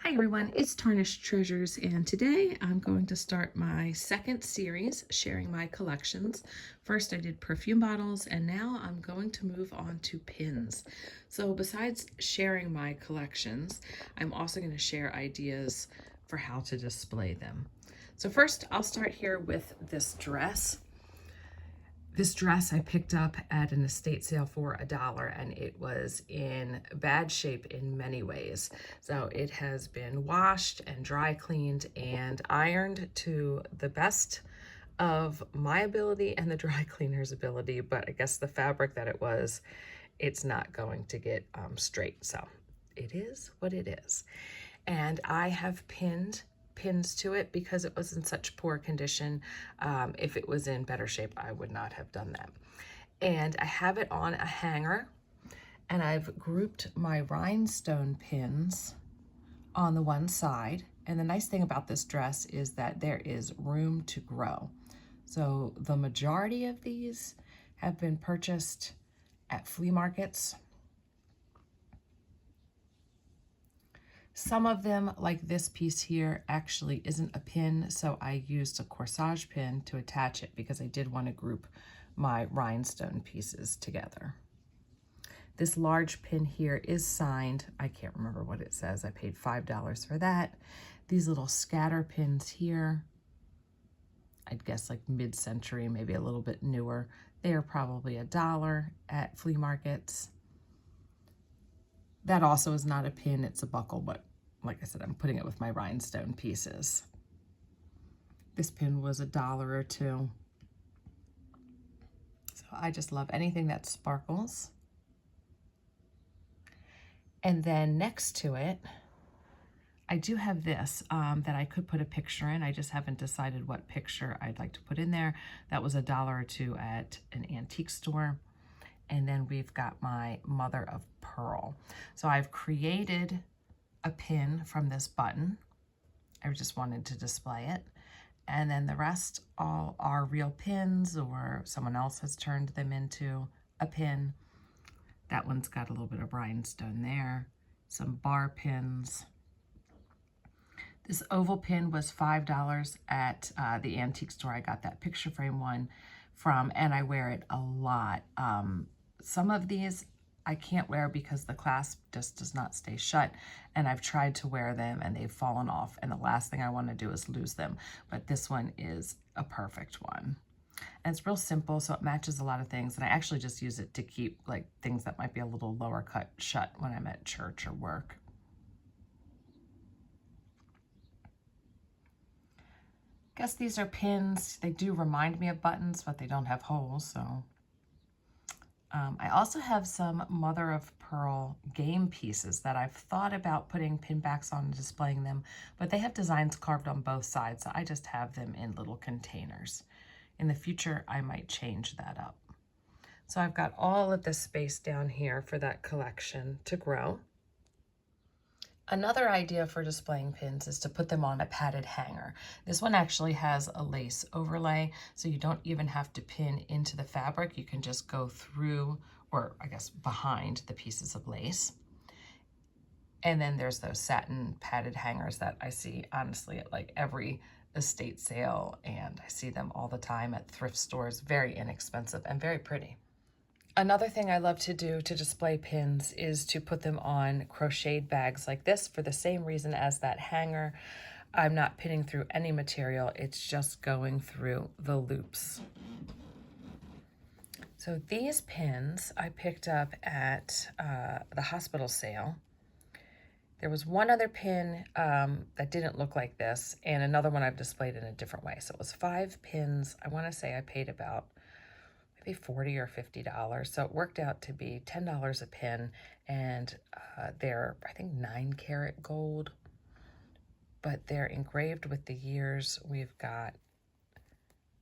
Hi everyone, it's Tarnished Treasures, and today I'm going to start my second series sharing my collections. First I did perfume bottles, and now I'm going to move on to pins. So besides sharing my collections, I'm also going to share ideas for how to display them. So first I'll start here with this dress. This dress I picked up at an estate sale for $1, and it was in bad shape in many ways. So it has been washed and dry cleaned and ironed to the best of my ability and the dry cleaner's ability, but I guess the fabric that it was, it's not going to get straight. So it is what it is. And I have pinned pins to it because it was in such poor condition. If it was in better shape, I would not have done that. And I have it on a hanger, and I've grouped my rhinestone pins on the one side. And the nice thing about this dress is that there is room to grow. So the majority of these have been purchased at flea markets. Some of them, like this piece here, actually isn't a pin, so I used a corsage pin to attach it because I did want to group my rhinestone pieces together. This large pin here is signed. I can't remember what it says. I paid $5 for that. These little scatter pins here, I'd guess like mid-century, maybe a little bit newer. They are probably $1 at flea markets. That also is not a pin, it's a buckle, but like I said, I'm putting it with my rhinestone pieces. This pin was $1 or $2. So I just love anything that sparkles. And then next to it, I do have this that I could put a picture in. I just haven't decided what picture I'd like to put in there. That was $1 or $2 at an antique store. And then we've got my mother of pearl. So I've created a pin from this button. I just wanted to display it. And then the rest all are real pins, or someone else has turned them into a pin. That one's got a little bit of rhinestone there. Some bar pins. This oval pin was $5 at the antique store. I got that picture frame one from, and I wear it a lot. Some of these I can't wear because the clasp just does not stay shut, and I've tried to wear them and they've fallen off, and the last thing I want to do is lose them. But this one is a perfect one. And it's real simple, so it matches a lot of things, and I actually just use it to keep like things that might be a little lower cut shut when I'm at church or work. Guess these are pins. They do remind me of buttons, but they don't have holes, so. I also have some mother of pearl game pieces that I've thought about putting pin backs on and displaying them, but they have designs carved on both sides, so I just have them in little containers. In the future, I might change that up. So I've got all of this space down here for that collection to grow. Another idea for displaying pins is to put them on a padded hanger. This one actually has a lace overlay, so you don't even have to pin into the fabric. You can just go through, or I guess behind, the pieces of lace. And then there's those satin padded hangers that I see honestly at like every estate sale, and I see them all the time at thrift stores. Very inexpensive and very pretty. Another thing I love to do to display pins is to put them on crocheted bags like this for the same reason as that hanger. I'm not pinning through any material, it's just going through the loops. So these pins I picked up at the hospital sale. There was one other pin that didn't look like this, and another one I've displayed in a different way. So it was 5 pins. I want to say I paid about maybe $40 or $50. So it worked out to be $10 a pin, and they're, I think, 9-karat gold, but they're engraved with the years. We've got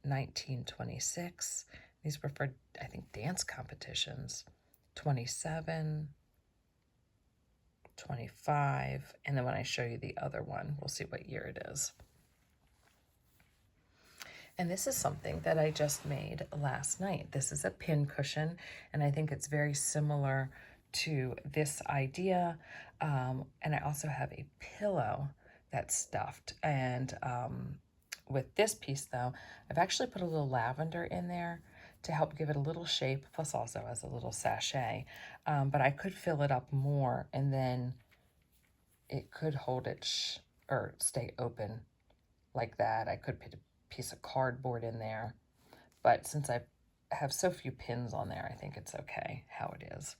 1926. These were for, I think, dance competitions. 27, 25, and then when I show you the other one, we'll see what year it is. And this is something that I just made last night. This is a pin cushion, and I think it's very similar to this idea. And I also have a pillow that's stuffed. And with this piece though, I've actually put a little lavender in there to help give it a little shape, plus also as a little sachet. But I could fill it up more, and then it could hold it or stay open like that. I could put a piece of cardboard in there, but since I have so few pins on there, I think it's okay how it is.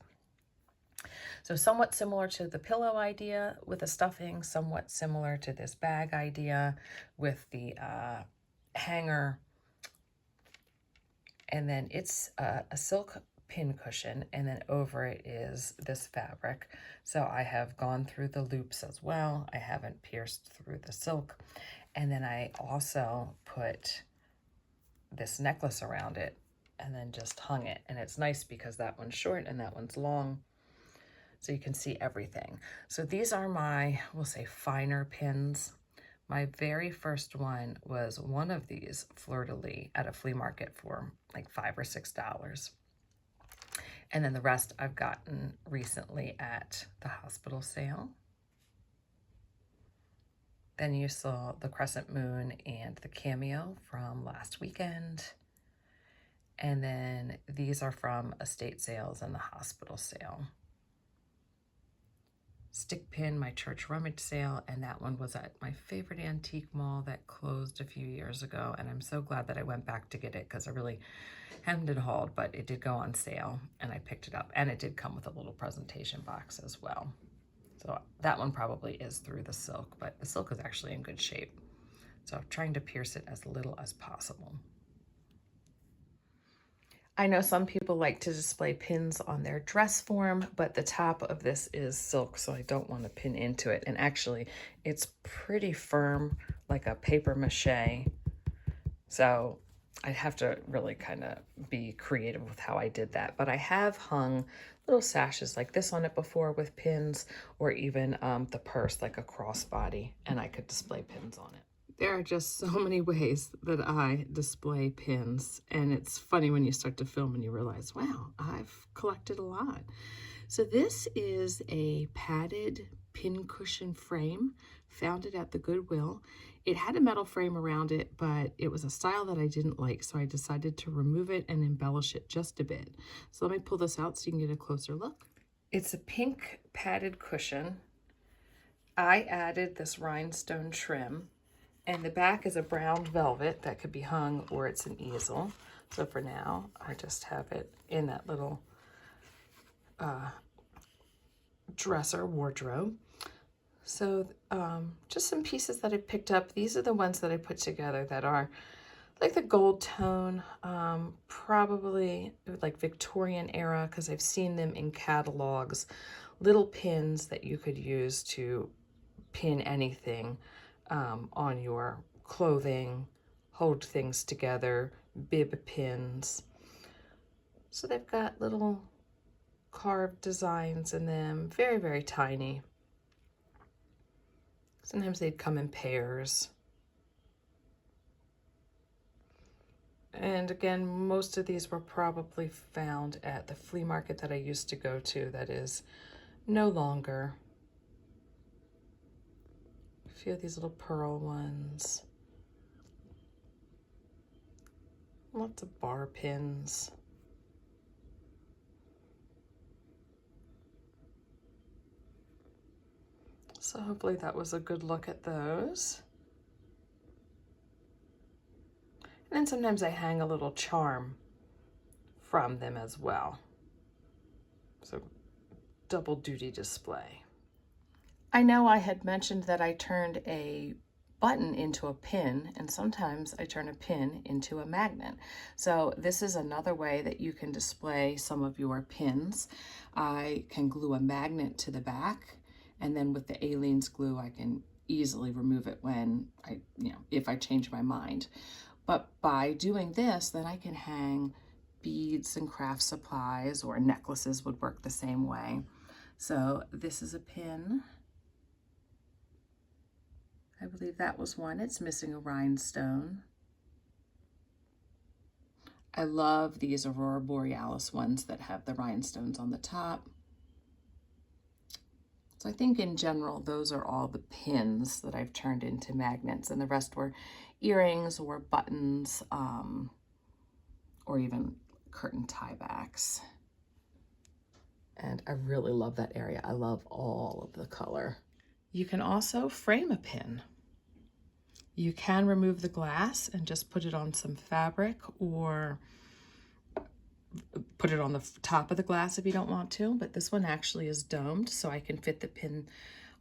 So somewhat similar to the pillow idea with the stuffing, somewhat similar to this bag idea with the hanger. And then it's a silk pin cushion, and then over it is this fabric. So I have gone through the loops as well. I haven't pierced through the silk. And then I also put this necklace around it and then just hung it. And it's nice because that one's short and that one's long, so you can see everything. So these are my, we'll say, finer pins. My very first one was one of these fleur-de-lis at a flea market for like $5 or $6. And then the rest I've gotten recently at the hospital sale. Then you saw the crescent moon and the cameo from last weekend. And then these are from estate sales and the hospital sale. Stick pin, my church rummage sale, and that one was at my favorite antique mall that closed a few years ago, and I'm so glad that I went back to get it because I really hemmed and hawed, but it did go on sale and I picked it up, and it did come with a little presentation box as well. So that one probably is through the silk, but the silk is actually in good shape. So I'm trying to pierce it as little as possible. I know some people like to display pins on their dress form, but the top of this is silk, so I don't want to pin into it. And actually, it's pretty firm, like a paper mache. So I'd have to really kind of be creative with how I did that. But I have hung little sashes like this on it before with pins, or even the purse, like a crossbody, and I could display pins on it. There are just so many ways that I display pins, and it's funny when you start to film and you realize, wow, I've collected a lot. So this is a padded pin cushion frame, found it at the Goodwill. It had a metal frame around it, but it was a style that I didn't like, so I decided to remove it and embellish it just a bit. So let me pull this out so you can get a closer look. It's a pink padded cushion. I added this rhinestone trim. And the back is a brown velvet that could be hung, or it's an easel. So for now, I just have it in that little dresser wardrobe. So just some pieces that I picked up. These are the ones that I put together that are like the gold tone, probably like Victorian era, because I've seen them in catalogs. Little pins that you could use to pin anything on your clothing, hold things together, bib pins. So they've got little carved designs in them, very, very tiny. Sometimes they'd come in pairs. And again, most of these were probably found at the flea market that I used to go to that is no longer. A few of these little pearl ones. Lots of bar pins. So hopefully that was a good look at those. And then sometimes I hang a little charm from them as well. So double duty display. I know I had mentioned that I turned a button into a pin, and sometimes I turn a pin into a magnet. So this is another way that you can display some of your pins. I can glue a magnet to the back, and then with the Aleene's glue, I can easily remove it when if I change my mind. But by doing this, then I can hang beads and craft supplies, or necklaces would work the same way. So this is a pin. I believe that was one. It's missing a rhinestone. I love these Aurora Borealis ones that have the rhinestones on the top. So I think in general, those are all the pins that I've turned into magnets, and the rest were earrings or buttons, or even curtain tiebacks. And I really love that area. I love all of the color. You can also frame a pin. You can remove the glass and just put it on some fabric, or put it on the top of the glass if you don't want to, but this one actually is domed, so I can fit the pin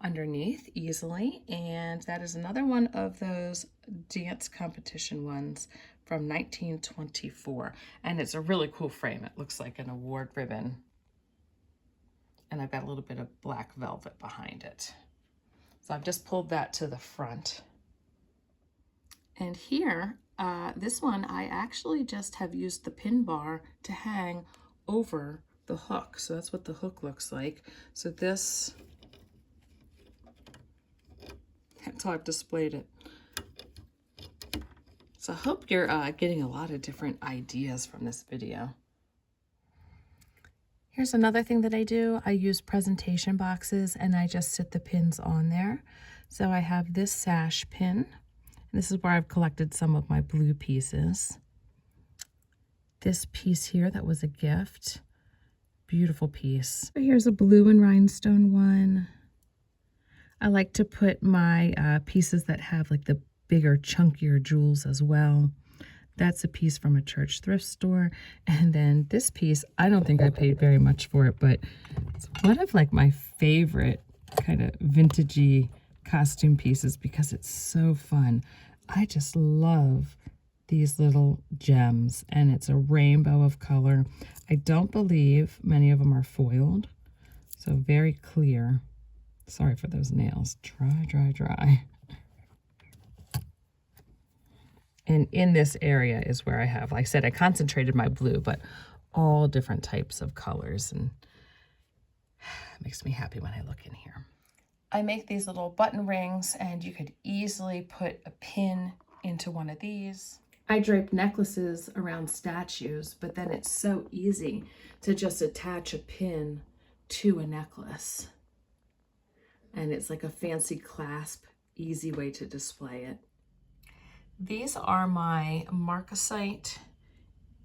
underneath easily. And that is another one of those dance competition ones from 1924. And it's a really cool frame. It looks like an award ribbon. And I've got a little bit of black velvet behind it. So I've just pulled that to the front. And here, this one, I actually just have used the pin bar to hang over the hook. So that's what the hook looks like. So this, that's how I've displayed it. So I hope you're getting a lot of different ideas from this video. Here's another thing that I do. I use presentation boxes and I just sit the pins on there. So I have this sash pin. This is where I've collected some of my blue pieces. This piece here that was a gift. Beautiful piece. So here's a blue and rhinestone one. I like to put my pieces that have like the bigger, chunkier jewels as well. That's a piece from a church thrift store. And then this piece, I don't think I paid very much for it, but it's one of like my favorite kind of vintagey costume pieces because it's so fun. I just love these little gems, and it's a rainbow of color. I don't believe many of them are foiled, so very clear. Sorry for those nails. Dry, dry, dry. And in this area is where I have, like I said, I concentrated my blue, but all different types of colors, and it makes me happy when I look in here. I make these little button rings, and you could easily put a pin into one of these. I drape necklaces around statues, but then it's so easy to just attach a pin to a necklace. And it's like a fancy clasp, easy way to display it. These are my marcasite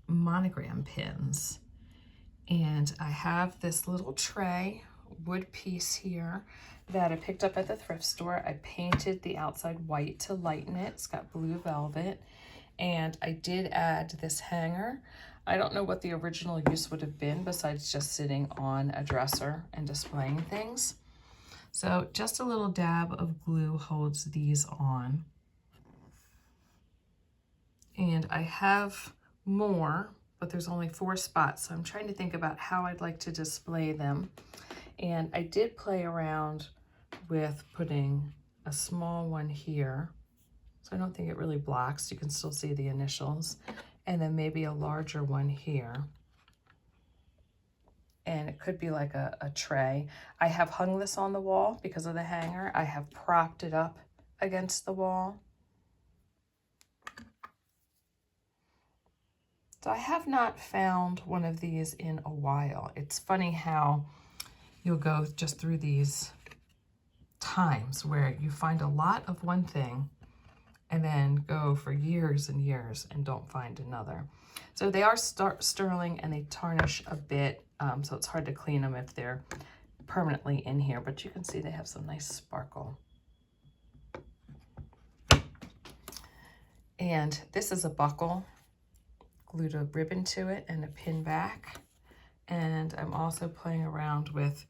monogram pins. And I have this little tray, wood piece here, that I picked up at the thrift store. I painted the outside white to lighten it. It's got blue velvet. And I did add this hanger. I don't know what the original use would have been besides just sitting on a dresser and displaying things. So just a little dab of glue holds these on. And I have more, but there's only 4 spots. So I'm trying to think about how I'd like to display them. And I did play around with putting a small one here. So I don't think it really blocks. You can still see the initials. And then maybe a larger one here. And it could be like a tray. I have hung this on the wall because of the hanger. I have propped it up against the wall. So I have not found one of these in a while. It's funny how you'll go just through these times where you find a lot of one thing and then go for years and years and don't find another. So they are sterling and they tarnish a bit, so it's hard to clean them if they're permanently in here, but you can see they have some nice sparkle. And this is a buckle, glued a ribbon to it and a pin back. And I'm also playing around with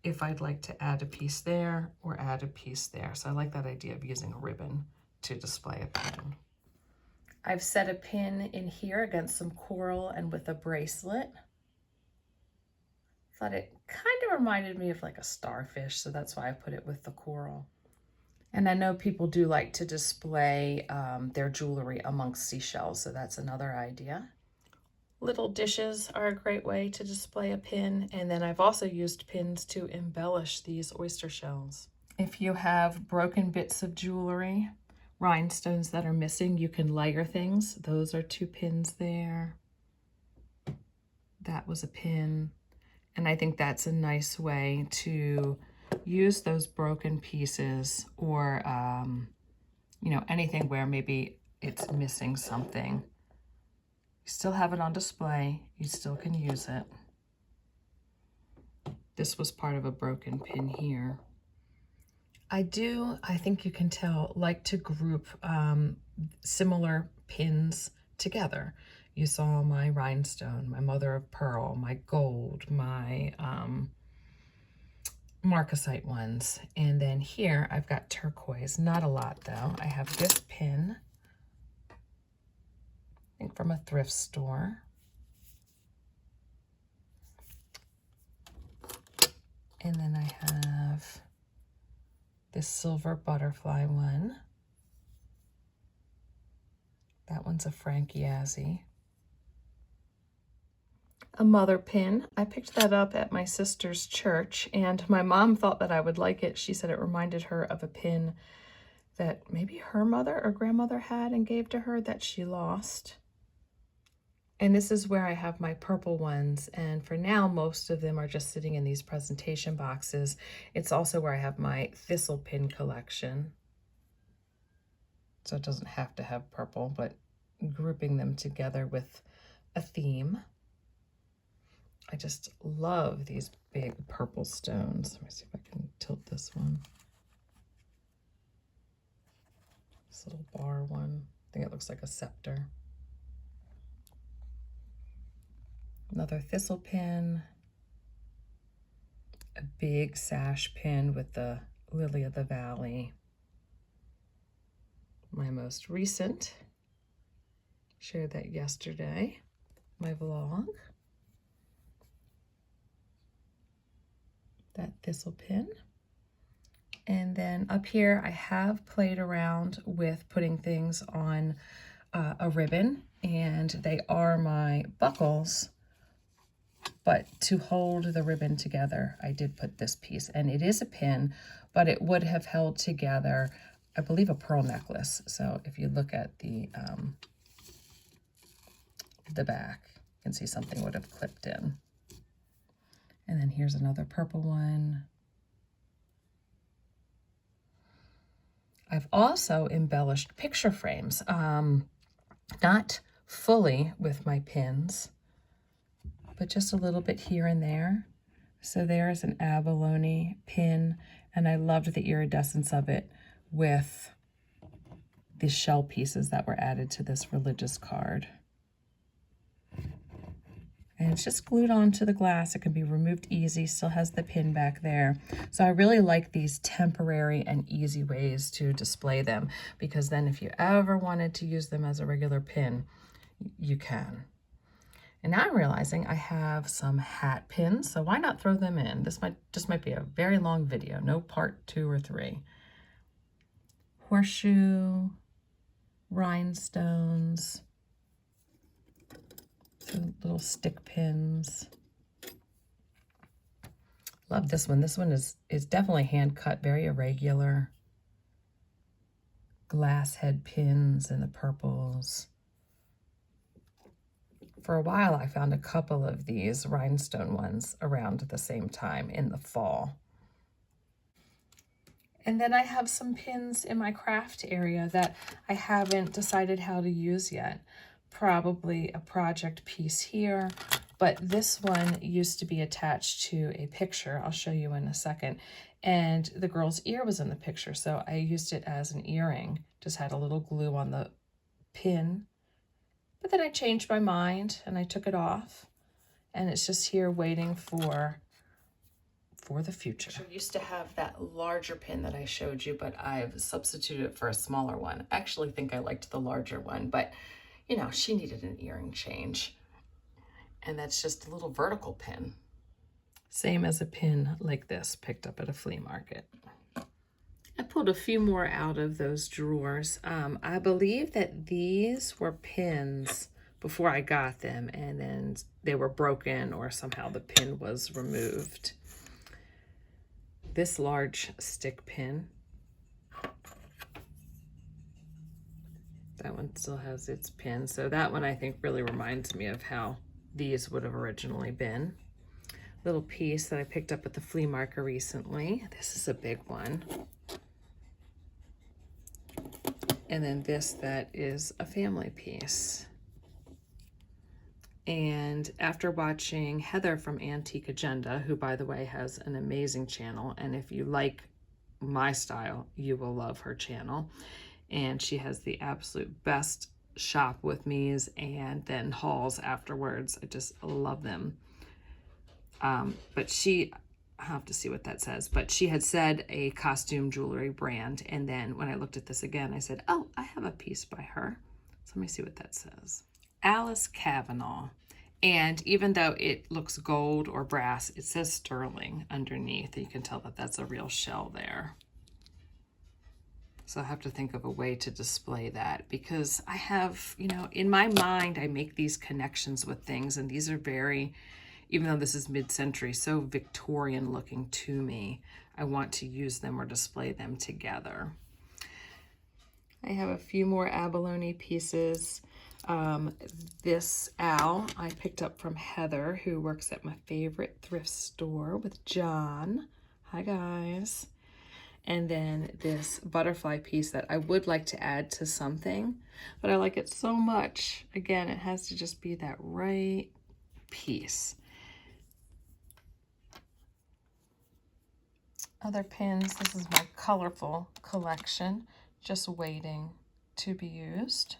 if I'd like to add a piece there or add a piece there. So I like that idea of using a ribbon to display a pin. I've set a pin in here against some coral and with a bracelet. Thought it kind of reminded me of like a starfish, so that's why I put it with the coral. And I know people do like to display their jewelry amongst seashells, so that's another idea. Little dishes are a great way to display a pin, and then I've also used pins to embellish these oyster shells. If you have broken bits of jewelry, rhinestones that are missing, you can layer things. Those are 2 pins there. That was a pin. And I think that's a nice way to use those broken pieces or, you know, anything where maybe it's missing something. You still have it on display. You still can use it. This was part of a broken pin here. I think you can tell, like to group similar pins together. You saw my rhinestone, my mother of pearl, my gold, my marcasite ones. And then here I've got turquoise, not a lot though. I have this pin, I think from a thrift store. And then I have this silver butterfly one. That one's a Frank Yazzie. A mother pin. I picked that up at my sister's church, and my mom thought that I would like it. She said it reminded her of a pin that maybe her mother or grandmother had and gave to her that she lost. And this is where I have my purple ones, and for now most of them are just sitting in these presentation boxes. It's also where I have my thistle pin collection. So it doesn't have to have purple, but grouping them together with a theme. I just love these big purple stones. Let me see if I can tilt this one. This little bar one. I think it looks like a scepter. Another thistle pin. A big sash pin with the lily of the valley. My most recent. Shared that yesterday. My vlog. That thistle pin. And then up here I have played around with putting things on a ribbon, and they are my buckles, but to hold the ribbon together I did put this piece, and it is a pin, but it would have held together, I believe, a pearl necklace. So if you look at the back, you can see something would have clipped in. And then here's another purple one. I've also embellished picture frames, not fully with my pins, but just a little bit here and there. So there's an abalone pin, and I loved the iridescence of it with the shell pieces that were added to this religious card. And it's just glued onto the glass. It can be removed easy, still has the pin back there. So I really like these temporary and easy ways to display them, because then if you ever wanted to use them as a regular pin, you can. And now I'm realizing I have some hat pins, so why not throw them in? This might be a very long video, no part 2 or 3. Horseshoe, rhinestones, some little stick pins. Love this one. This one is definitely hand cut, very irregular. Glass head pins in the purples. For a while I found a couple of these rhinestone ones around the same time in the fall. And then I have some pins in my craft area that I haven't decided how to use yet. Probably a project piece here, but this one used to be attached to a picture. I'll show you in a second. And the girl's ear was in the picture, so I used it as an earring. Just had a little glue on the pin. But then I changed my mind and I took it off. And it's just here waiting for the future. I used to have that larger pin that I showed you, but I've substituted it for a smaller one. I actually think I liked the larger one, but you know, she needed an earring change. And that's just a little vertical pin. Same as a pin like this, picked up at a flea market. I pulled a few more out of those drawers. I believe that these were pins before I got them, and then they were broken or somehow the pin was removed. This large stick pin, that one still has its pin. So that one I think really reminds me of how these would have originally been. little piece that I picked up at the flea market recently. This is a big one. And then this that is a family piece. And after watching Heather from Antique Agenda, who by the way has an amazing channel, and if you like my style, you will love her channel. And she has the absolute best shop with me's and then hauls afterwards. I just love them. But she, I'll have to see what that says, but she had said a costume jewelry brand. And then when I looked at this again, I said, oh, I have a piece by her. So let me see what that says. Alice Kavanaugh. And even though it looks gold or brass, it says sterling underneath. You can tell that that's a real shell there. So I have to think of a way to display that, because I have, you know, in my mind, I make these connections with things, and these are very, even though this is mid-century, so Victorian looking to me. I want to use them or display them together. I have a few more abalone pieces. This owl I picked up from Heather, who works at my favorite thrift store with John. Hi guys. And then this butterfly piece that I would like to add to something, but I like it so much. Again, it has to just be that right piece. Other pins, this is my colorful collection, just waiting to be used.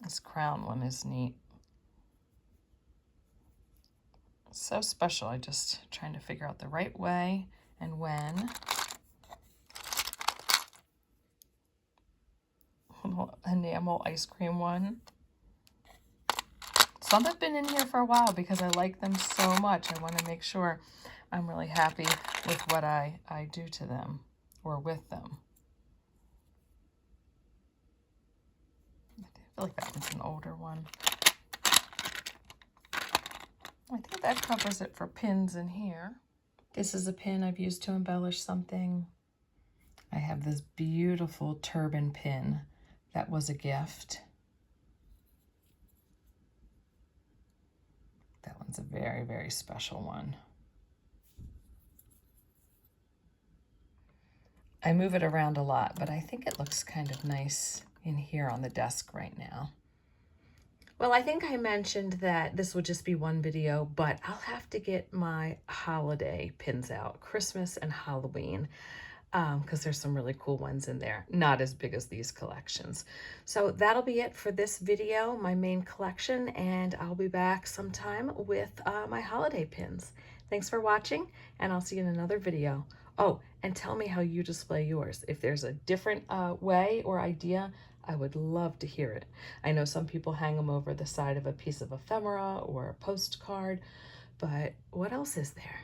This crown one is neat. So special. I just trying to figure out the right way and when. Little enamel ice cream one. Some have been in here for a while because I like them so much. I want to make sure I'm really happy with what I do to them or with them. I feel like that one's an older one. I think that covers it for pins in here. This is a pin I've used to embellish something. I have this beautiful turban pin that was a gift. That one's a very, very special one. I move it around a lot, but I think it looks kind of nice in here on the desk right now. Well, I think I mentioned that this would just be one video, but I'll have to get my holiday pins out, Christmas and Halloween, because there's some really cool ones in there, not as big as these collections. So that'll be it for this video, my main collection, and I'll be back sometime with my holiday pins. Thanks for watching, and I'll see you in another video. Oh, and tell me how you display yours. If there's a different way or idea, I would love to hear it. I know some people hang them over the side of a piece of ephemera or a postcard, but what else is there?